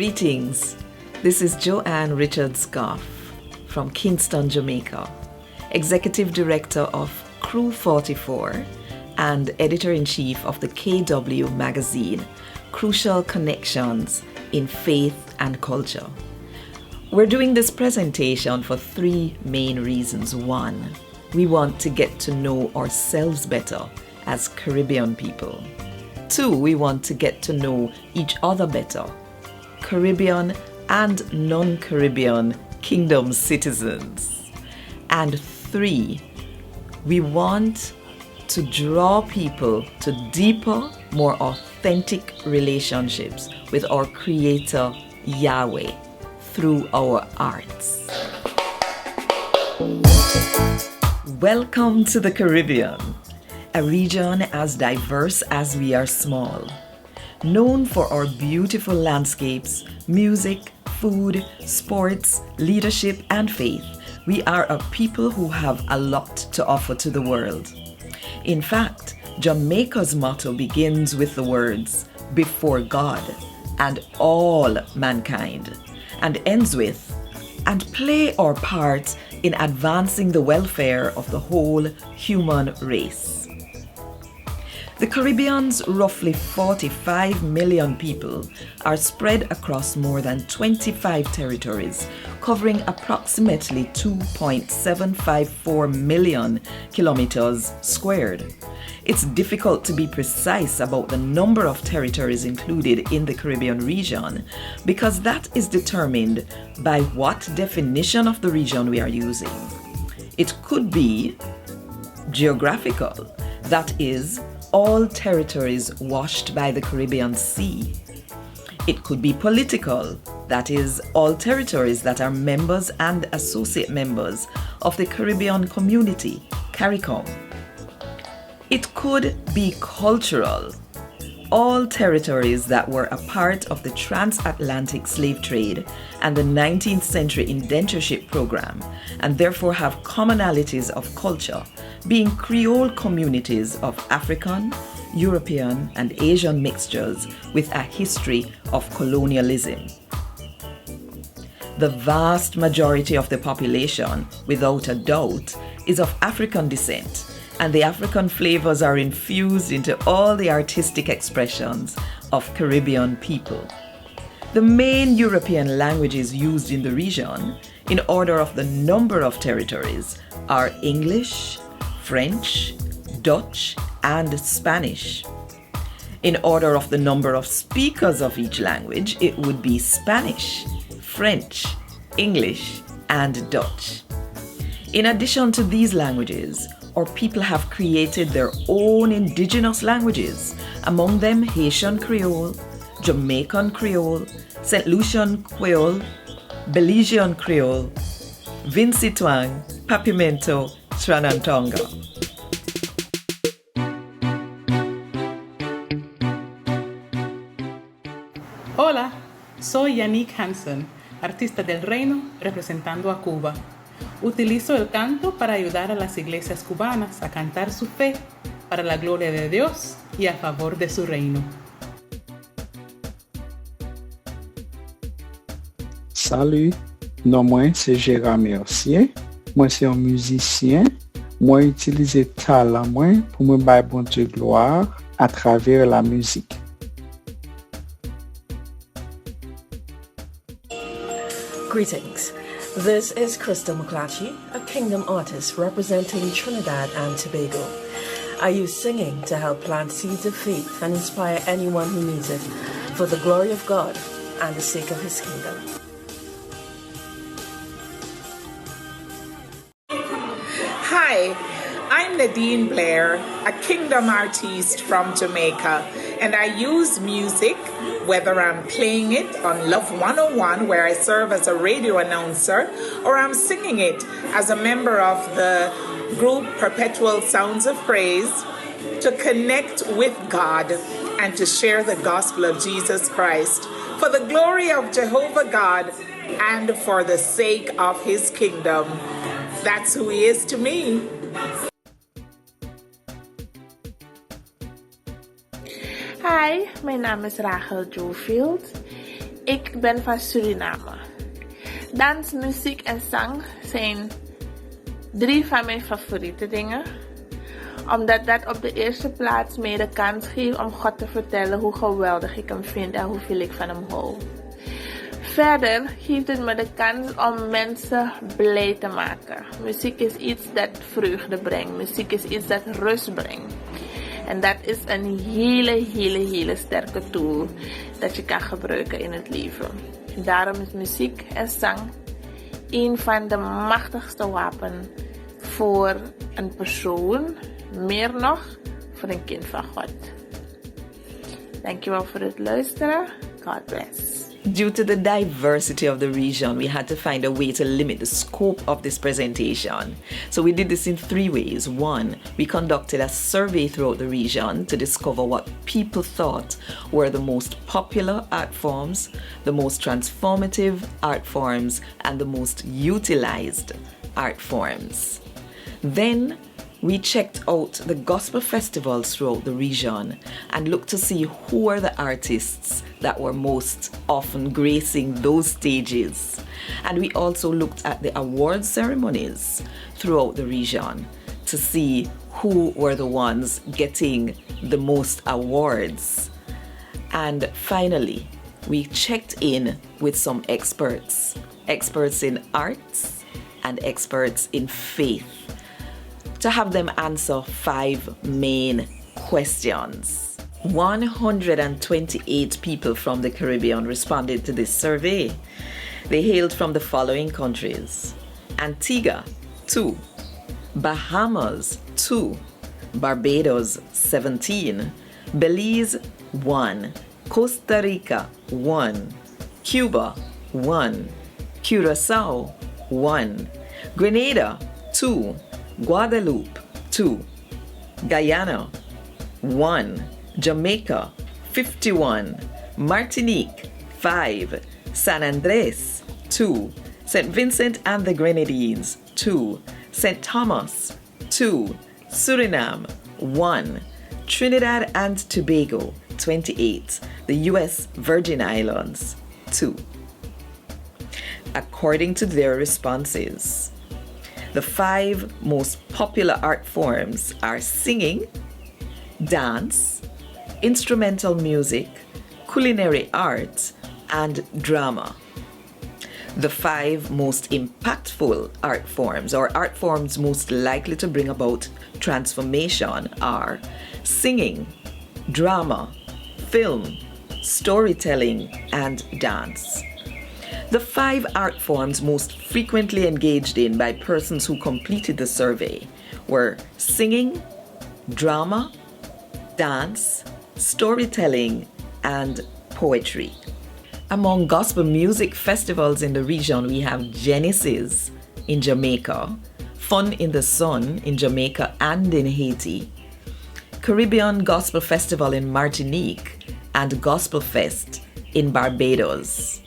Greetings. This is Joanne Richards Goff from Kingston, Jamaica, Executive Director of Crew 44 and Editor-in-Chief of the KW magazine, Crucial Connections in Faith and Culture. We're doing this presentation for three main reasons. One, we want to get to know ourselves better as Caribbean people. Two, we want to get to know each other better, Caribbean and non-Caribbean kingdom citizens. And three, we want to draw people to deeper, more authentic relationships with our Creator, Yahweh, through our arts. Welcome to the Caribbean, a region as diverse as we are small, known for our beautiful landscapes, music, food, sports, leadership, and faith. We are a people who have a lot to offer to the world. In fact, Jamaica's motto begins with the words, "Before God and all mankind," and ends with, "and play our part in advancing the welfare of the whole human race." The Caribbean's roughly 45 million people are spread across more than 25 territories, covering approximately 2.754 million kilometers squared. It's difficult to be precise about the number of territories included in the Caribbean region because that is determined by what definition of the region we are using. It could be geographical, that is, all territories washed by the Caribbean Sea. It could be political, that is, all territories that are members and associate members of the Caribbean Community, CARICOM. It could be cultural, all territories that were a part of the transatlantic slave trade and the 19th century indentureship program, and therefore have commonalities of culture, being Creole communities of African, European, and Asian mixtures with a history of colonialism. The vast majority of the population, without a doubt, is of African descent, and the African flavors are infused into all the artistic expressions of Caribbean people. The main European languages used in the region, in order of the number of territories, are English, French, Dutch, and Spanish. In order of the number of speakers of each language, it would be Spanish, French, English, and Dutch. In addition to these languages, our people have created their own indigenous languages, among them Haitian Creole, Jamaican Creole, St. Lucian Creole, Belizean Creole, Vinci Twang, Papimento, Tranantonga. Hola, soy Yannick Hansen, artista del Reino representando a Cuba. Utilizo el canto para ayudar a las iglesias cubanas a cantar su fe para la gloria de Dios y a favor de su reino. Salut, nom moi c'est Gérard Mercier. Moi c'est un musicien. Moi utiliser talent moi pour me bailler bon Dieu gloire à travers la musique. Greetings. This is Crystal McClatchy, a Kingdom artist representing Trinidad and Tobago. I use singing to help plant seeds of faith and inspire anyone who needs it for the glory of God and the sake of His kingdom. Hi, I'm Nadine Blair, a Kingdom artist from Jamaica, and I use music, whether I'm playing it on Love 101, where I serve as a radio announcer, or I'm singing it as a member of the group Perpetual Sounds of Praise, to connect with God and to share the gospel of Jesus Christ for the glory of Jehovah God and for the sake of His kingdom. That's who He is to me. Hi, mijn naam is Rachel Jofield. Ik ben van Suriname. Dans, muziek en zang zijn 3 van mijn favoriete dingen. Omdat dat op de eerste plaats mij de kans geeft om God te vertellen hoe geweldig ik hem vind en hoeveel ik van hem hou. Verder geeft het me de kans om mensen blij te maken. Muziek is iets dat vreugde brengt. Muziek is iets dat rust brengt. En dat is een hele sterke tool dat je kan gebruiken in het leven. Daarom is muziek en zang een van de machtigste wapens voor een persoon, meer nog voor een kind van God. Dankjewel voor het luisteren. God bless. Due to the diversity of the region, we had to find a way to limit the scope of this presentation. So we did this in 3 ways. 1, we conducted a survey throughout the region to discover what people thought were the most popular art forms, the most transformative art forms, and the most utilized art forms. Then we checked out the gospel festivals throughout the region and looked to see who are the artists that were most often gracing those stages. And we also looked at the award ceremonies throughout the region to see who were the ones getting the most awards. And finally, we checked in with some experts in arts and experts in faith, to have them answer 5 main questions. 128 people from the Caribbean responded to this survey. They hailed from the following countries: Antigua, 2; Bahamas, 2; Barbados, 17; Belize, 1; Costa Rica, 1; Cuba, 1; Curacao, 1; Grenada, 2; Guadeloupe, 2; Guyana, 1; Jamaica, 51; Martinique, 5; San Andres, 2; St. Vincent and the Grenadines, 2; St. Thomas, 2; Suriname, 1; Trinidad and Tobago, 28; the U.S. Virgin Islands, 2. According to their responses, the 5 most popular art forms are singing, dance, instrumental music, culinary arts, and drama. The 5 most impactful art forms, or art forms most likely to bring about transformation, are singing, drama, film, storytelling, and dance. The 5 art forms most frequently engaged in by persons who completed the survey were singing, drama, dance, storytelling, and poetry. Among gospel music festivals in the region, we have Genesis in Jamaica, Fun in the Sun in Jamaica and in Haiti, Caribbean Gospel Festival in Martinique, and Gospel Fest in Barbados.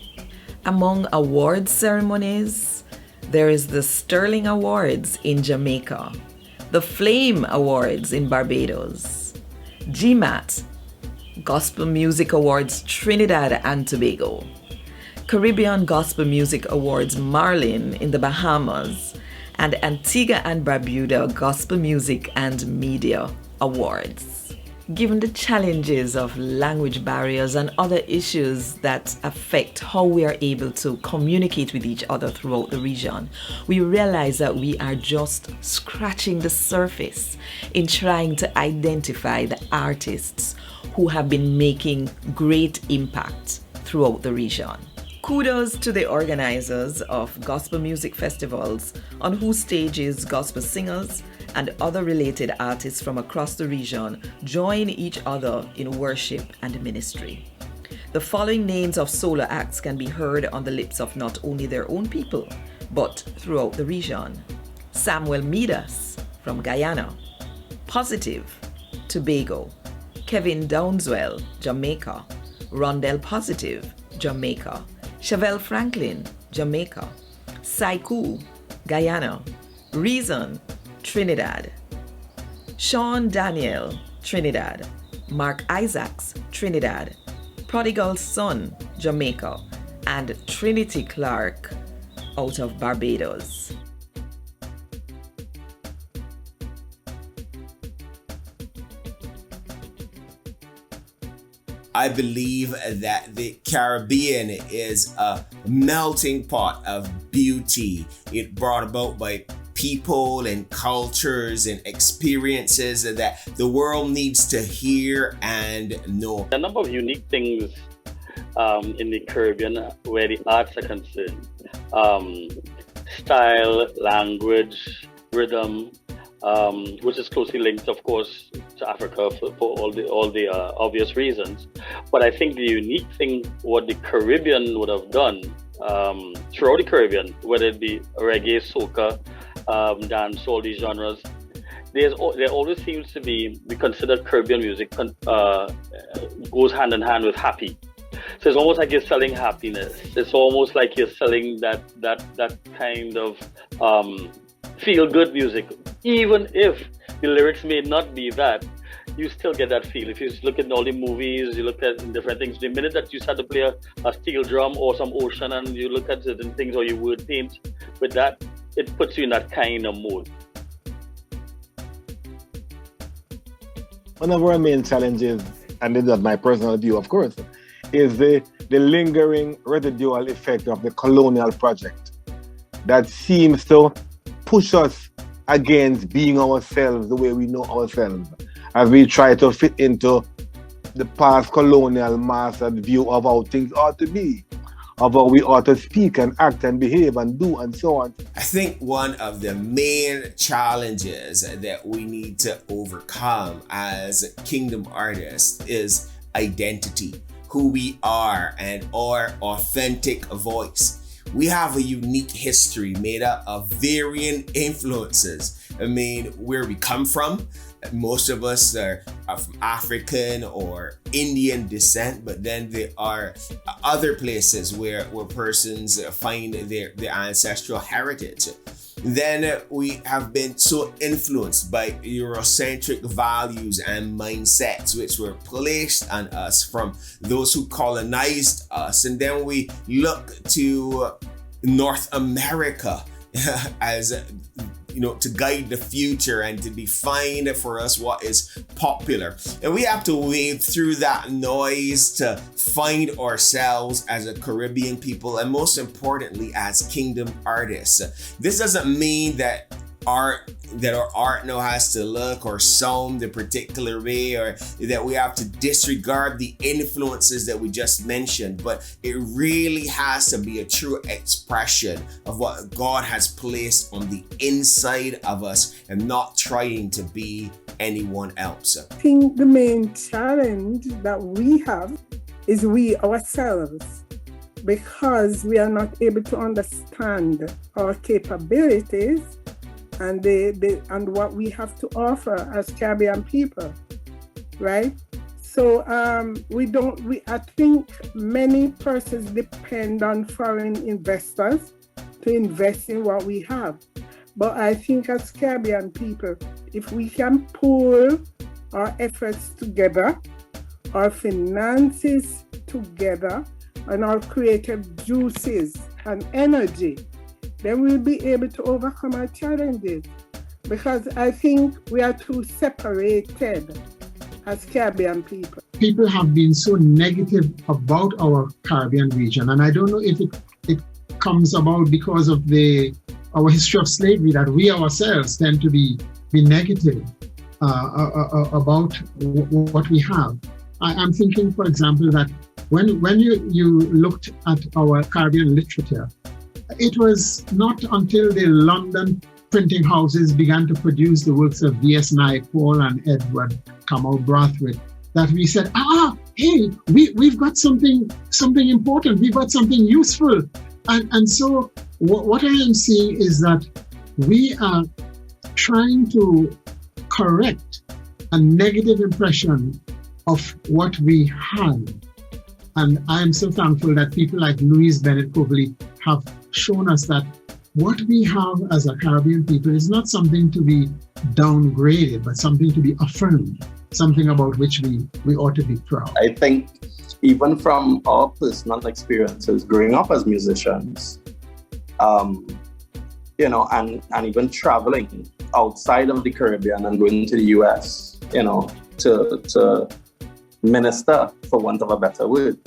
Among award ceremonies, there is the Sterling Awards in Jamaica, the Flame Awards in Barbados, GCAMM, Gospel Music Awards Trinidad and Tobago, Caribbean Gospel Music Awards Marlin in the Bahamas, and Antigua and Barbuda Gospel Music and Media Awards. Given the challenges of language barriers and other issues that affect how we are able to communicate with each other throughout the region, we realize that we are just scratching the surface in trying to identify the artists who have been making great impact throughout the region. Kudos to the organizers of gospel music festivals, on whose stages gospel singers and other related artists from across the region join each other in worship and ministry. The following names of solo acts can be heard on the lips of not only their own people, but throughout the region. Samuel Midas from Guyana, Positive, Tobago, Kevin Downswell, Jamaica, Rondell Positive, Jamaica, Chevelle Franklin, Jamaica, Saiku, Guyana, Reason, Trinidad, Sean Daniel, Trinidad, Mark Isaacs, Trinidad, Prodigal Son, Jamaica, and Trinity Clark out of Barbados. I believe that the Caribbean is a melting pot of beauty. It brought about by people and cultures and experiences that the world needs to hear and know. A number of unique things in the Caribbean where the arts are concerned. Style, language, rhythm, which is closely linked, of course, to Africa for all the obvious reasons. But I think the unique thing, what the Caribbean would have done throughout the Caribbean, whether it be reggae, soca, dance, all these genres, there always seems to be, we consider Caribbean music goes hand in hand with happy. So it's almost like you're selling happiness. It's almost like you're selling that kind of feel-good music. Even if the lyrics may not be that, you still get that feel. If you look at all the movies, you look at different things, the minute that you start to play a steel drum or some ocean and you look at certain things or you word paint with that, it puts you in that kind of mood. One of our main challenges, and this is my personal view, of course, is the lingering residual effect of the colonial project that seems to push us against being ourselves the way we know ourselves, as we try to fit into the past colonial mastered view of how things ought to be, of how we ought to speak and act and behave and do and so on. I think one of the main challenges that we need to overcome as Kingdom artists is identity, who we are and our authentic voice. We have a unique history made up of varying influences. I mean, where we come from, most of us are from African or Indian descent, but then there are other places where persons find their ancestral heritage. Then we have been so influenced by Eurocentric values and mindsets which were placed on us from those who colonized us. And then we look to North America as, to guide the future and to define for us what is popular. And we have to wade through that noise to find ourselves as a Caribbean people, and most importantly, as Kingdom artists. This doesn't mean that our art now has to look or sound a particular way, or that we have to disregard the influences that we just mentioned, but it really has to be a true expression of what God has placed on the inside of us and not trying to be anyone else. I think the main challenge that we have is we ourselves, because we are not able to understand our capabilities and and what we have to offer as Caribbean people, right? So I think many persons depend on foreign investors to invest in what we have. But I think as Caribbean people, if we can pull our efforts together, our finances together, and our creative juices and energy, then we'll be able to overcome our challenges. Because I think we are too separated as Caribbean people. People have been so negative about our Caribbean region, and I don't know if it comes about because of our history of slavery, that we ourselves tend to be negative about what we have. I'm thinking, for example, that when you looked at our Caribbean literature, it was not until the London printing houses began to produce the works of V.S. Naipaul and Edward Kamau Brathwaite that we said, hey, we've got something important, we've got something useful. And so what I am seeing is that we are trying to correct a negative impression of what we had. And I am so thankful that people like Louise Bennett Coverley have shown us that what we have as a Caribbean people is not something to be downgraded, but something to be affirmed, something about which we ought to be proud. I think even from our personal experiences growing up as musicians, you know, and even traveling outside of the Caribbean and going to the US, you know, to minister, for want of a better word.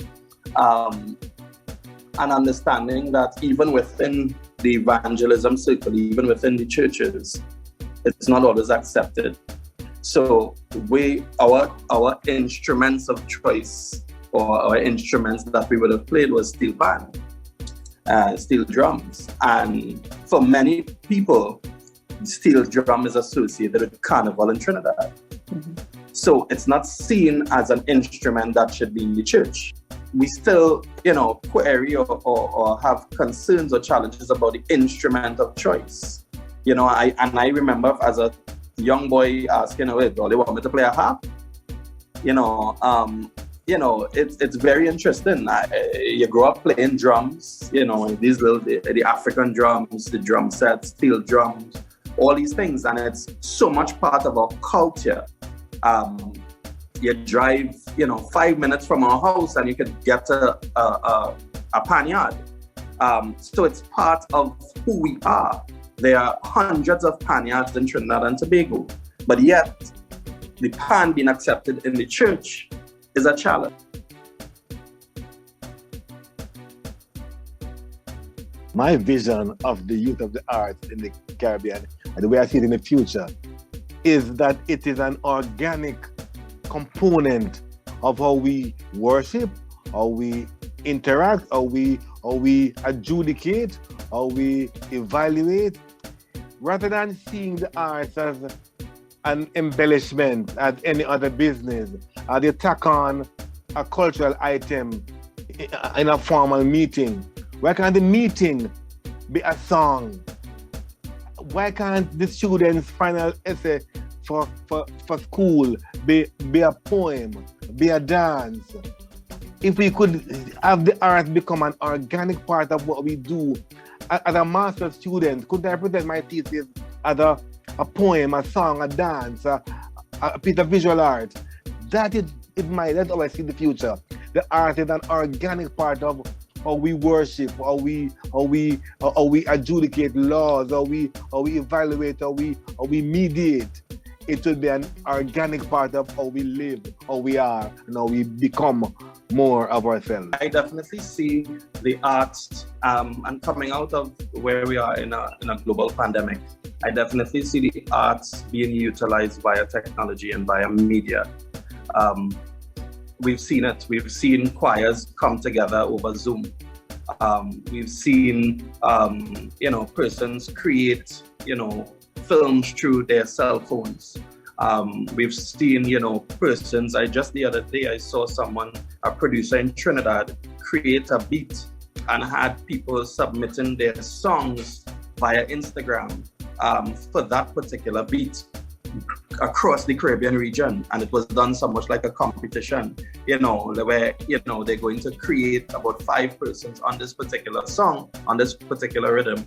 And understanding that even within the evangelism circle, even within the churches, it's not always accepted. So our instruments of choice, or our instruments that we would have played, was steel band, steel drums. And for many people, steel drum is associated with carnival in Trinidad. Mm-hmm. So it's not seen as an instrument that should be in the church. We still, you know, query or have concerns or challenges about the instrument of choice. You know, I remember as a young boy asking, "Oh, do they want me to play a harp?" You know, it's very interesting. You grow up playing drums, you know, these the African drums, the drum sets, steel drums, all these things, and it's so much part of our culture. You drive, you know, 5 minutes from our house and you could get a panyard. So it's part of who we are. There are hundreds of panyards in Trinidad and Tobago, but yet the pan being accepted in the church is a challenge. My vision of the youth of the arts in the Caribbean, and the way I see it in the future, is that it is an organic component of how we worship, how we interact, how we adjudicate, how we evaluate, rather than seeing the arts as an embellishment, as any other business, as they tack on a cultural item in a formal meeting. Why can't the meeting be a song? Why can't the students' final essay for school be a poem, be a dance? If we could have the art become an organic part of what we do, as a master's student, could I present my thesis as a poem, a song, a dance, a piece of visual art? That's how I see the future. The art is an organic part of how we worship, how we adjudicate laws, how we evaluate, how we mediate. It will be an organic part of how we live, how we are, and how we become more of ourselves. I definitely see the arts, and coming out of where we are in a global pandemic, I definitely see the arts being utilized via technology and via media. We've seen it. We've seen choirs come together over Zoom. We've seen, persons create, films through their cell phones. We've seen, persons. Just the other day, I saw someone, a producer in Trinidad, create a beat and had people submitting their songs via Instagram for that particular beat across the Caribbean region, and it was done so much like a competition, where they're going to create about 5 persons on this particular song, on this particular rhythm,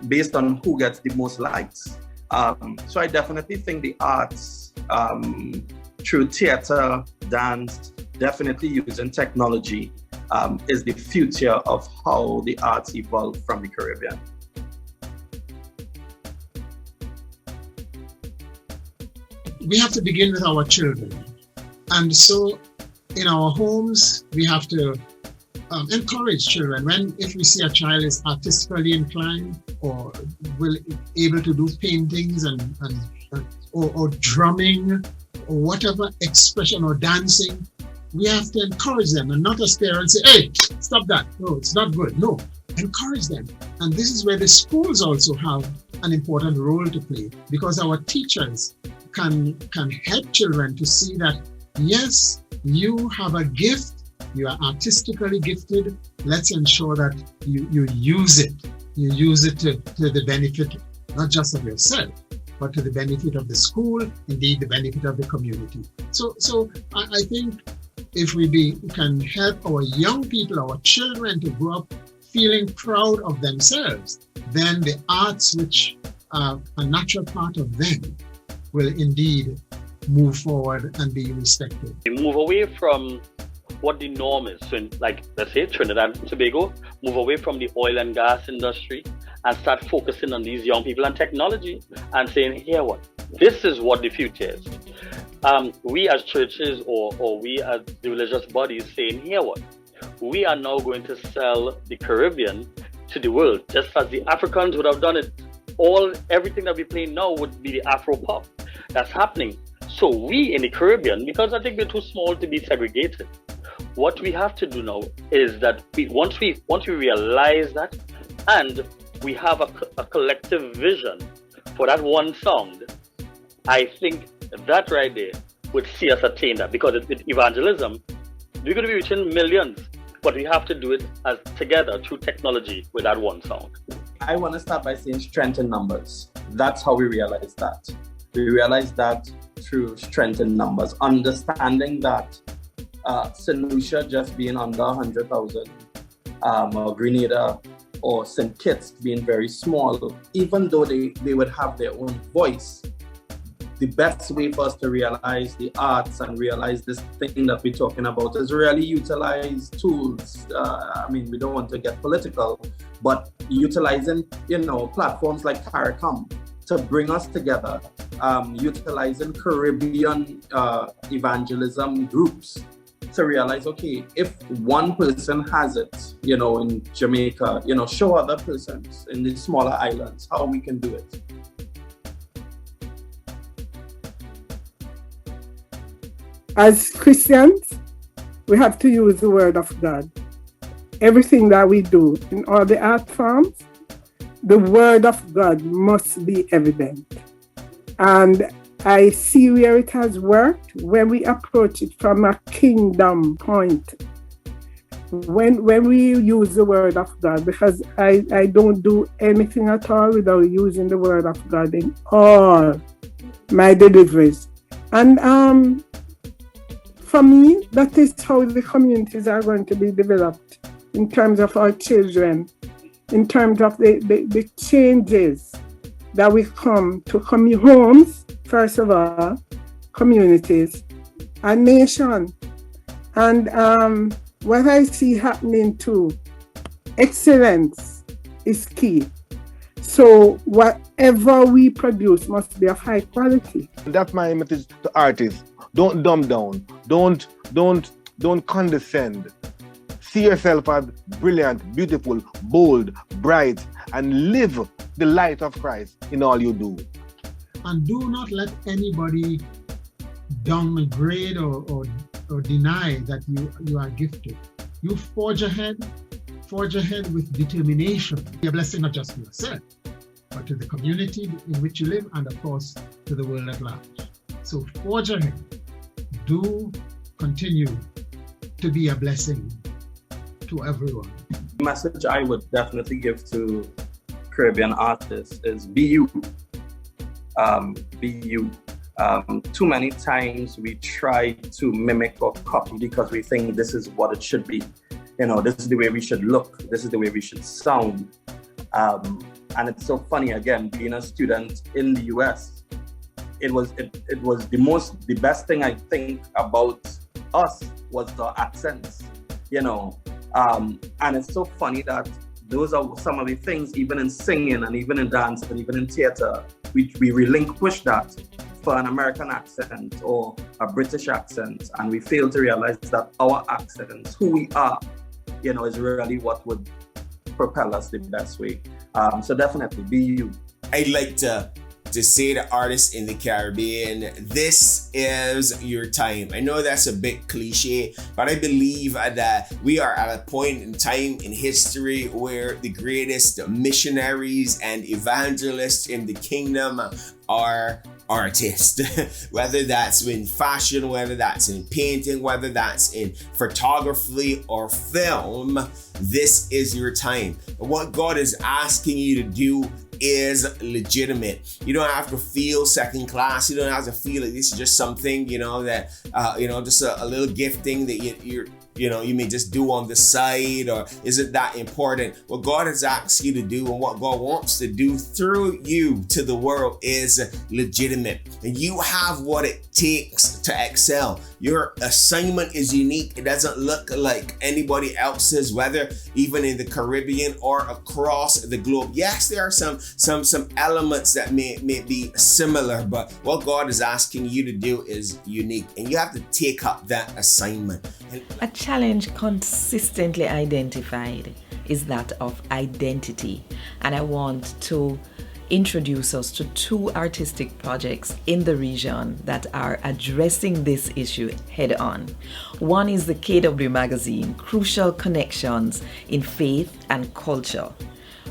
based on who gets the most likes. So I definitely think the arts, through theater, dance, definitely using technology, is the future of how the arts evolve from the Caribbean. We have to begin with our children. And so in our homes, we have to encourage children. If we see a child is artistically inclined or able to do paintings or drumming or whatever expression or dancing, we have to encourage them and not as parents say, "Hey, stop that. No, it's not good." No, encourage them. And this is where the schools also have an important role to play, because our teachers can help children to see that, yes, you have a gift, you are artistically gifted. Let's ensure that you use it. You use it to the benefit, not just of yourself, but to the benefit of the school, indeed the benefit of the community. So I think if we can help our young people, our children, to grow up feeling proud of themselves, then the arts, which are a natural part of them, will indeed move forward and be respected. We move away from what the norm is. So like, let's say Trinidad and Tobago, move away from the oil and gas industry and start focusing on these young people and technology and saying, here what? This is what the future is. We as churches or we as the religious bodies saying, here what? We are now going to sell the Caribbean to the world, just as the Africans would have done it. Everything that we play now would be the Afro pop that's happening. So we in the Caribbean, because I think we're too small to be segregated, what we have to do now is that once we realize that, and we have a collective vision for that one sound, I think that right there would see us attain that. Because with evangelism, we're going to be reaching millions, but we have to do it as together through technology with that one sound. I want to start by saying strength in numbers. That's how we realize that. We realize that through strength in numbers, understanding that St. Lucia just being under 100,000, or Grenada or St. Kitts being very small, even though they would have their own voice, the best way for us to realize the arts and realize this thing that we're talking about is really utilize tools. We don't want to get political, but utilizing, platforms like GCAMM to bring us together, utilizing Caribbean evangelism groups to realize, okay, if one person has it, in Jamaica, show other persons in the smaller islands how we can do it. As Christians, we have to use the word of God. Everything that we do in all the art forms, the word of God must be evident. And I see where it has worked when we approach it from a kingdom point. When we use the word of God, because I don't do anything at all without using the word of God in all my deliveries. And for me, that is how the communities are going to be developed in terms of our children, in terms of the changes that will come to homes, first of all, communities, and nation. And what I see happening too, excellence is key. So whatever we produce must be of high quality. That's my message to artists. Don't dumb down. Don't condescend. See yourself as brilliant, beautiful, bold, bright, and live the light of Christ in all you do. And do not let anybody downgrade or deny that you are gifted. You forge ahead with determination. Be a blessing not just to yourself, but to the community in which you live and of course to the world at large. So forge ahead. Do continue to be a blessing to everyone. The message I would definitely give to Caribbean artists is be you. Be you. Too many times we try to mimic or copy because we think this is what it should be. This is the way we should look. This is the way we should sound. And it's so funny, again, being a student in the US, it was the best thing I think about us was the accents, and it's so funny that those are some of the things, even in singing and even in dance and even in theater, we relinquish that for an American accent or a British accent, and we fail to realize that our accents, who we are, is really what would propel us the best way. So definitely be you. I'd like to say to artists in the Caribbean, this is your time. I know that's a bit cliche, but I believe that we are at a point in time in history where the greatest missionaries and evangelists in the kingdom are artists. Whether that's in fashion, whether that's in painting, whether that's in photography or film, this is your time. What God is asking you to do is legitimate. You don't have to feel second class. You don't have to feel like this is just something, that, just a little gifting that you may just do on the side, or is it that important? What God has asked you to do and what God wants to do through you to the world is legitimate. And you have what it takes to excel. Your assignment is unique. It doesn't look like anybody else's, whether even in the Caribbean or across the globe. Yes, there are some elements that may be similar, but what God is asking you to do is unique, and you have to take up that assignment. A challenge consistently identified is that of identity, and I want to introduce us to two artistic projects in the region that are addressing this issue head on. One is the KW magazine, Crucial Connections in Faith and Culture,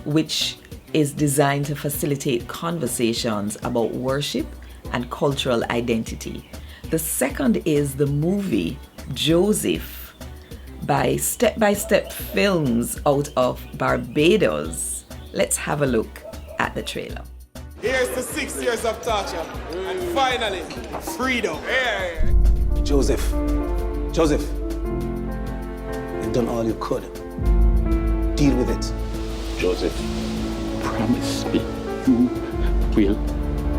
which is designed to facilitate conversations about worship and cultural identity. The second is the movie Joseph by Step by Step Films out of Barbados. Let's have a look at the trailer. Here's the 6 years of torture, and finally, freedom. Joseph, you've done all you could. Deal with it. Joseph, promise me you will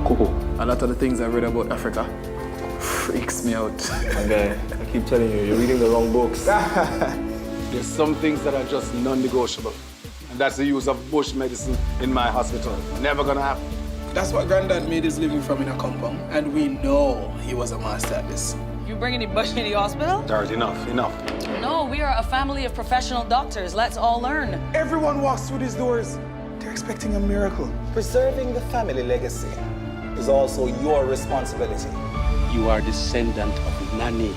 go. A lot of the things I read about Africa freaks me out. My guy, I keep telling you, you're reading the wrong books. There's some things that are just non-negotiable. And that's the use of bush medicine in my hospital. Never gonna happen. That's what Granddad made his living from in a compound, and we know he was a master at this. You bring any bush in the hospital? Darth, enough. No, we are a family of professional doctors. Let's all learn. Everyone walks through these doors. They're expecting a miracle. Preserving the family legacy is also your responsibility. You are descendant of Nani,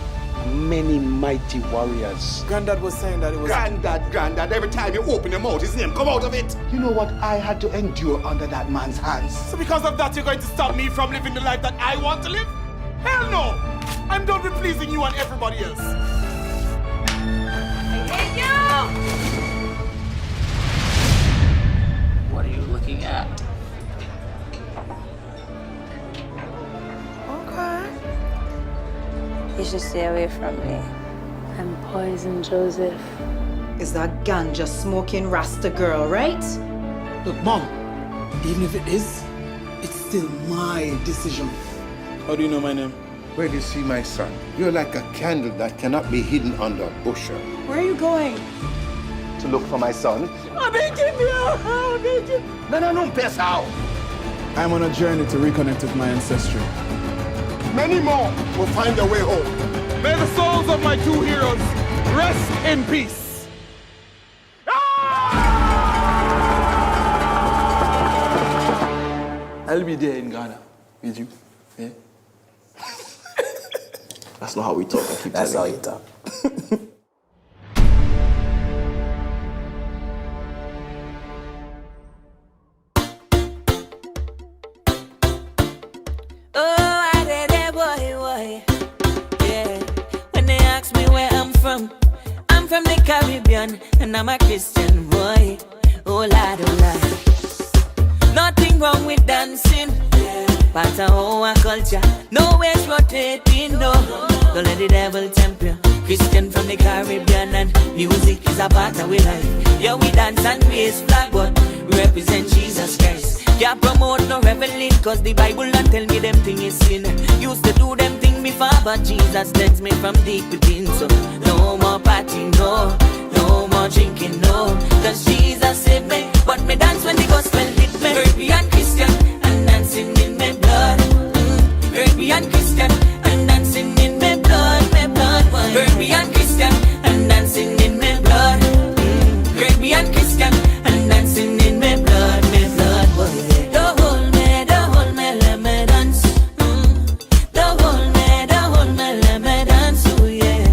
many mighty warriors. Granddad was saying that it was... Granddad, every time you open your mouth, his name come out of it. You know what I had to endure under that man's hands? So because of that, you're going to stop me from living the life that I want to live? Hell no! I'm done with pleasing you and everybody else. I hate you! What are you looking at? Okay. You should stay away from me. I'm Poison Joseph. Is that ganja smoking Rasta girl, right? Look, Mom, even if it is, it's still my decision. How do you know my name? Where do you see my son? You're like a candle that cannot be hidden under a bushel. Where are you going? To look for my son. I'm making you! No, pass out. I'm on a journey to reconnect with my ancestry. Many more will find their way home. May the souls of my two heroes rest in peace. I'll be there in Ghana with you. Yeah? That's not how we talk. That's how you talk. I'm from the Caribbean and I'm a Christian boy. Oh lad, oh lad. Nothing wrong with dancing. Part of our culture. No ways rotating, no. Don't let the devil tempt you. Christian from the Caribbean and music is a part of our life. Yeah, we dance and raise flag, but we represent Jesus Christ. Can't promote no reveling, cause the Bible don't tell me them thing is sin. Used to do them thing before, but Jesus cleansed me from deep within. So no more partying, no more drinking, no. Cause Jesus saved me, but me dance when the gospel hit me. Caribbean Christian and dancing in my blood. Caribbean Christian and dancing in my blood, my blood. Caribbean Christian and dancing in my blood. Caribbean Christian and dancing in my blood, my blood. Don't hold me, let me dance. Don't hold me, let me dance. Oh yeah,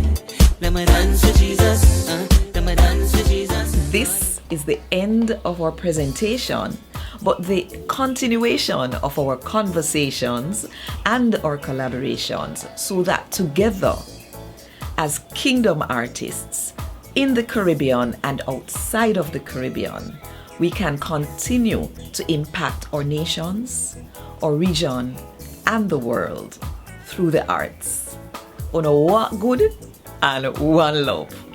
let me dance to Jesus. Let me dance to Jesus. This is the end of our presentation, but the continuation of our conversations and our collaborations, so that together, as kingdom artists in the Caribbean and outside of the Caribbean, we can continue to impact our nations, our region, and the world through the arts. You know what good? and one love.